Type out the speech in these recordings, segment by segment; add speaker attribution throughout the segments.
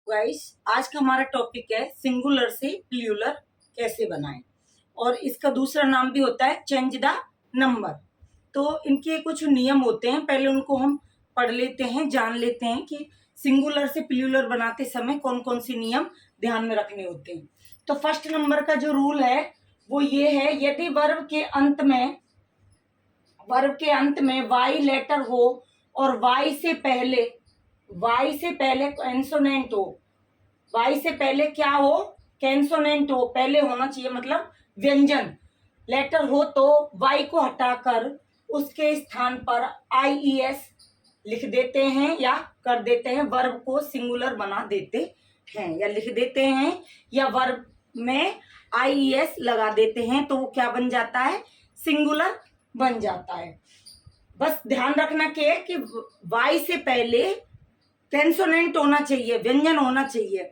Speaker 1: Guys, आज का हमारा टॉपिक है सिंगुलर से प्लूरल कैसे बनाएं। और इसका दूसरा नाम भी होता है चेंज द नंबर। तो इनके कुछ नियम होते हैं, पहले उनको हम पढ़ लेते हैं, जान लेते हैं कि सिंगुलर से प्लूरल बनाते समय कौन कौन सी नियम ध्यान में रखने होते हैं। तो फर्स्ट नंबर का जो रूल है वो ये है, यदि वर्ब के अंत में वाई लेटर हो और वाई से पहले कैंसोनेंट हो, वाई से पहले क्या हो, कैंसोनेंट हो, पहले होना चाहिए, मतलब व्यंजन लेटर हो, तो वाई को हटाकर उसके स्थान पर आईईएस लिख देते हैं या कर देते हैं, वर्ब को सिंगुलर बना देते हैं या लिख देते हैं, या वर्ब में आईईएस लगा देते हैं, तो वो क्या बन जाता है, सिंगुलर बन जाता है। बस ध्यान रखना कि वाई से पहले कैंसोनेंट होना चाहिए, व्यंजन होना चाहिए।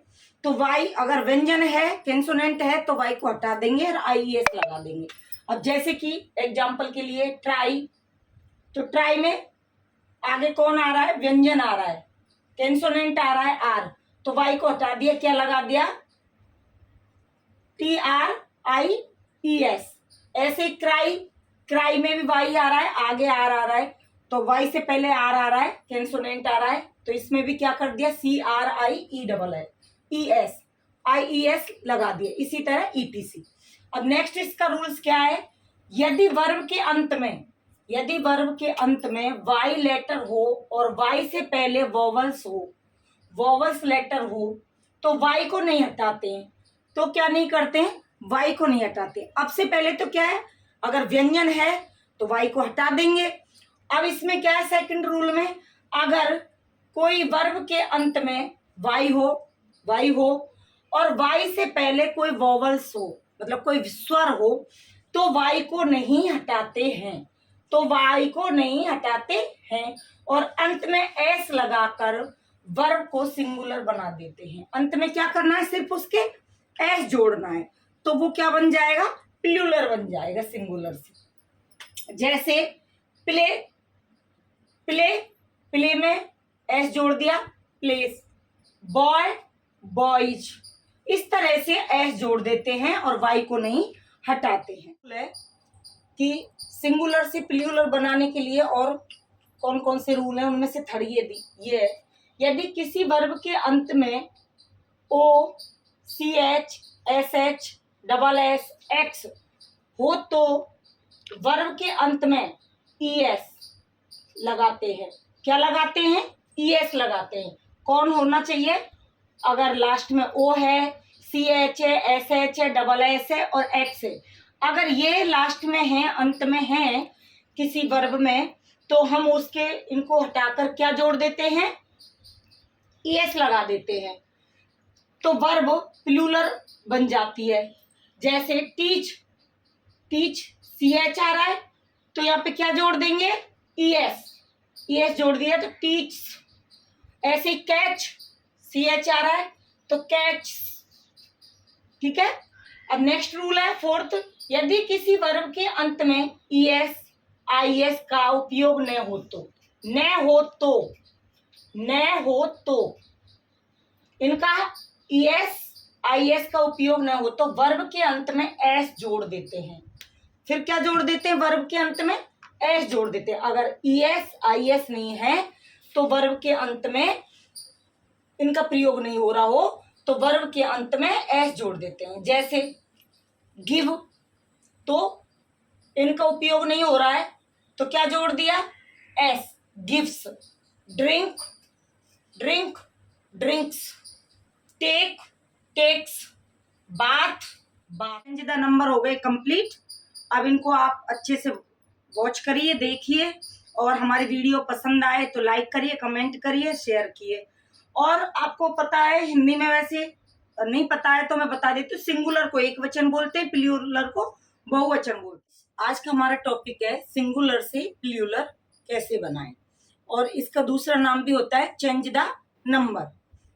Speaker 1: तो वाई अगर व्यंजन है, कैंसोनेंट है, तो वाई को हटा देंगे और आईईएस लगा देंगे। अब जैसे कि एग्जांपल के लिए ट्राई, तो ट्राई में आगे कौन आ रहा है, व्यंजन आ रहा है, कैंसोनेंट आ रहा है आर, तो वाई को हटा दिया, क्या लगा दिया, TRIES। ऐसे क्राई में भी वाई आ रहा है, आगे आर आ रहा है, तो वाई से पहले आर आ रहा है, कैंसोनेंट आ रहा है, तो इसमें भी क्या कर दिया, CRIEES लगा दिया। इसी तरह ETC। अब नेक्स्ट इसका रूल्स क्या है, यदि वर्ब के अंत में वाई लेटर हो और वाई से पहले वॉवल्स लेटर हो, तो वाई को नहीं हटाते हैं। तो क्या नहीं करते हैं, वाई को नहीं हटाते। अब से पहले तो क्या है, अगर व्यंजन है तो वाई को हटा देंगे। अब इसमें क्या है, सेकंड रूल में, अगर कोई वर्ब के अंत में वाई हो और वाई से पहले कोई वॉवल्स हो, मतलब कोई स्वर हो, तो वाई को नहीं हटाते हैं, और अंत में एस लगाकर वर्ब को सिंगुलर बना देते हैं। अंत में क्या करना है, सिर्फ उसके एस जोड़ना है, तो वो क्या बन जाएगा, प्लूरल बन जाएगा सिंगुलर से। जैसे प्ले में एस जोड़ दिया, प्लेस, बॉयज, इस तरह से एस जोड़ देते हैं और वाई को नहीं हटाते हैं। कि सिंगुलर से प्लूरल बनाने के लिए और कौन कौन से रूल हैं, उनमें से थर्ड ये है, यदि किसी वर्ब के अंत में OCH SH SSX हो, तो वर्ब के अंत में ES लगाते हैं। क्या लगाते हैं, ES लगाते हैं। कौन होना चाहिए, अगर लास्ट में O है, CH है, SH है, SS है और X है, अगर ये लास्ट में है, अंत में है किसी वर्ब में, तो हम इनको हटाकर क्या जोड़ देते हैं, ES लगा देते हैं, तो वर्ब प्लूरल बन जाती है। जैसे टीच CH आ रहा है, तो यहाँ पे क्या जोड़ देंगे, ES जोड़ दिया, तो टीच। ऐसे कैच CH आ रहा है, तो कैच, ठीक है। अब नेक्स्ट रूल है फोर्थ, यदि किसी वर्ब के अंत में ES IS का उपयोग न हो तो इनका ES IS का उपयोग न हो, तो वर्ब के अंत में S जोड़ देते हैं। फिर क्या जोड़ देते हैं, वर्ब के अंत में S जोड़ देते हैं। अगर ES IS नहीं है, तो वर्ब के अंत में इनका प्रयोग नहीं हो रहा हो, तो वर्ब के अंत में S जोड़ देते हैं। जैसे गिव, तो इनका उपयोग नहीं हो रहा है, तो क्या जोड़ दिया, S, gives. Drinks, takes, bath. Change the number हो गए कंप्लीट। अब इनको आप अच्छे से वॉच करिए, देखिए, और हमारी वीडियो पसंद आए तो लाइक करिए, कमेंट करिए, शेयर किए। और आपको पता है, हिंदी में वैसे नहीं पता है तो मैं बता देती हूँ, सिंगुलर को एक वचन बोलते हैं, प्लूरल को बहुवचन बोलते हैं। आज का हमारा टॉपिक है सिंगुलर से प्लूरल कैसे बनाएं, और इसका दूसरा नाम भी होता है चेंज द नंबर।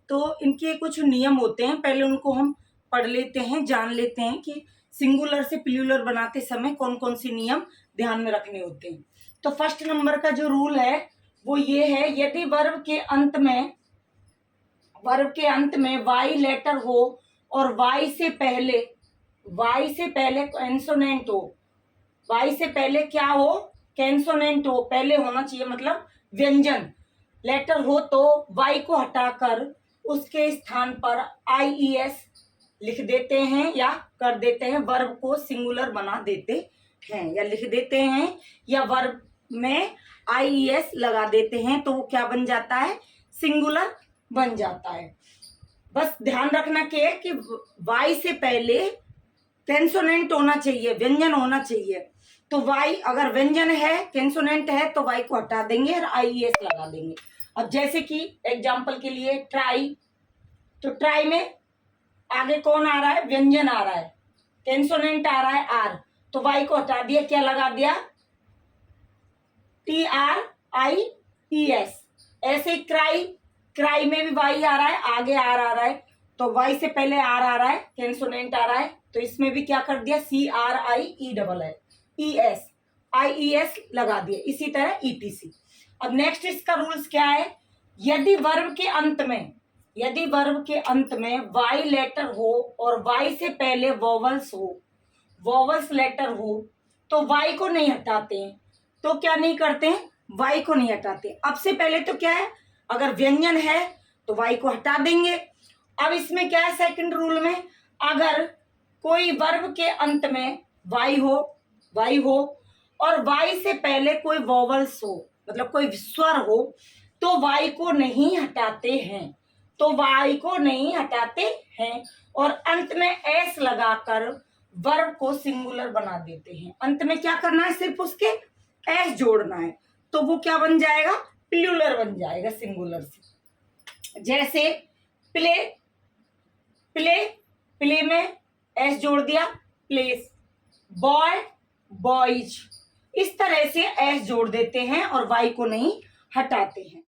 Speaker 1: तो इनके कुछ नियम होते हैं, पहले उनको हम पढ़ लेते हैं, जान लेते हैं कि सिंगुलर से प्लूरल बनाते समय कौन कौन सी नियम ध्यान में रखने होते हैं। तो फर्स्ट नंबर का जो रूल है वो ये है, यदि वर्ब के अंत में वर्ब के अंत में वाई लेटर हो और वाई से पहले कैंसोनेंट हो, वाई से पहले क्या हो, कैंसोनेंट हो, पहले होना चाहिए मतलब व्यंजन लेटर हो, तो वाई को हटाकर उसके स्थान पर IES लिख देते हैं या कर देते हैं, वर्ब को सिंगुलर बना देते हैं या लिख देते हैं या वर्ब में IES लगा देते हैं, तो वो क्या बन जाता है, सिंगुलर बन जाता है। बस ध्यान रखना कि वाई से पहले कैंसोनेंट होना चाहिए, व्यंजन होना चाहिए। तो वाई अगर व्यंजन है, कैंसोनेंट है, तो वाई को हटा देंगे और IES लगा देंगे। अब जैसे कि एग्जाम्पल के लिए ट्राई, तो ट्राई में आगे कौन आ रहा है, व्यंजन आ रहा है, कैंसोनेंट आ रहा है आर, तो वाई को हटा दिया, क्या लगा दिया, TRIES। ऐसे क्राई में भी वाई आ रहा है, आगे आर आ रहा है, तो वाई से पहले आर आ रहा है, कैंसोनेंट आ रहा है, तो इसमें भी क्या कर दिया, CRIES लगा दिया। इसी तरह ETC। अब नेक्स्ट इसका रूल्स क्या है, यदि वर्ब के अंत में वाई लेटर हो और वाई से पहले वोवल्स लेटर हो, तो वाई को नहीं हटाते हैं। तो क्या नहीं करते हैं, वाई को नहीं हटाते। अब से पहले तो क्या है, अगर व्यंजन है तो वाई को हटा देंगे। अब इसमें क्या है, सेकंड रूल में, अगर कोई वर्ब के अंत में वाई हो और वाई से पहले कोई वोवल्स हो, मतलब कोई स्वर हो, तो वाई को नहीं हटाते हैं, और अंत में एस लगाकर वर्ब को सिंगुलर बना देते हैं। अंत में क्या करना है, सिर्फ उसके एस जोड़ना है, तो वो क्या बन जाएगा, प्लूरल बन जाएगा सिंगुलर से। जैसे प्ले में एस जोड़ दिया, प्लेस, बॉयज, इस तरह से एस जोड़ देते हैं और वाई को नहीं हटाते हैं।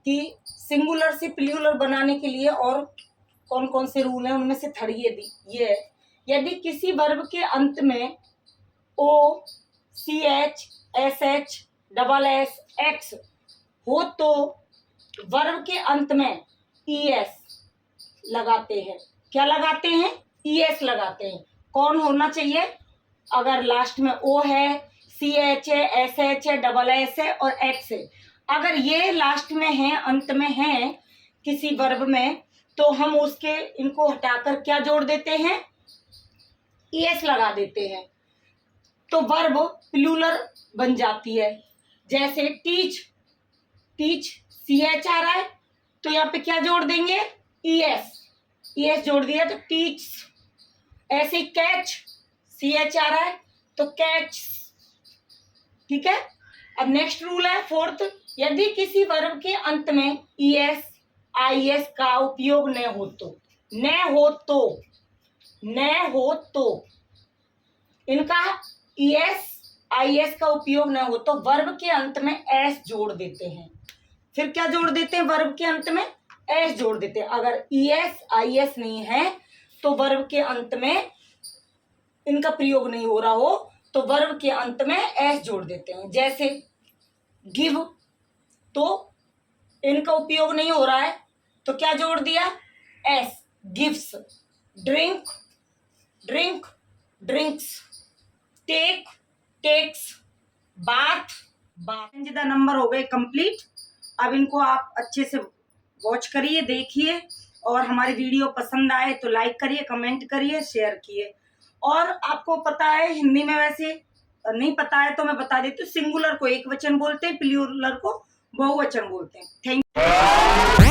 Speaker 1: कि सिंगुलर से प्लूरल बनाने के लिए और कौन कौन से रूल हैं, उनमें से थर्ड ये है, यदि किसी वर्ब के अंत में OCH SH SS हो तो वर्ब के अंत में ES लगाते हैं। क्या लगाते हैं, ES लगाते हैं। कौन होना चाहिए, अगर लास्ट में O है, CH है, SH है, SS है और X है, अगर ये लास्ट में है, अंत में है किसी वर्ब में, तो हम इनको हटाकर क्या जोड़ देते हैं, ES लगा देते हैं, तो वर्ब प्लूरल बन जाती है। जैसे टीच CH आ रहा है, तो यहाँ पे क्या जोड़ देंगे, ES जोड़ दिया, तो टीच। ऐसे कैच CH आ रहा है, तो कैच, ठीक है। अब नेक्स्ट रूल है फोर्थ, यदि किसी वर्ब के अंत में ES IS का उपयोग न हो तो इनका ES IS का उपयोग न हो तो वर्ब के अंत में S जोड़ देते हैं। फिर क्या जोड़ देते हैं, वर्ब के अंत में S जोड़ देते हैं। अगर ES IS नहीं है तो वर्ब के अंत में इनका प्रयोग नहीं हो रहा हो तो वर्ब के अंत में S जोड़ देते हैं। जैसे गिव, तो इनका उपयोग नहीं हो रहा है तो क्या जोड़ दिया, S, gives. Drinks, takes, bath. संजीदा नंबर हो गए कंप्लीट। अब इनको आप अच्छे से वॉच करिए, देखिए, और हमारी वीडियो पसंद आए तो लाइक करिए, कमेंट करिए, शेयर किए। और आपको पता है हिंदी में, वैसे नहीं पता है तो मैं बता देती हूँ, सिंगुलर को एक वचन बोलते हैं, प्लूरल को बहुवचन बोलते हैं। Thank you.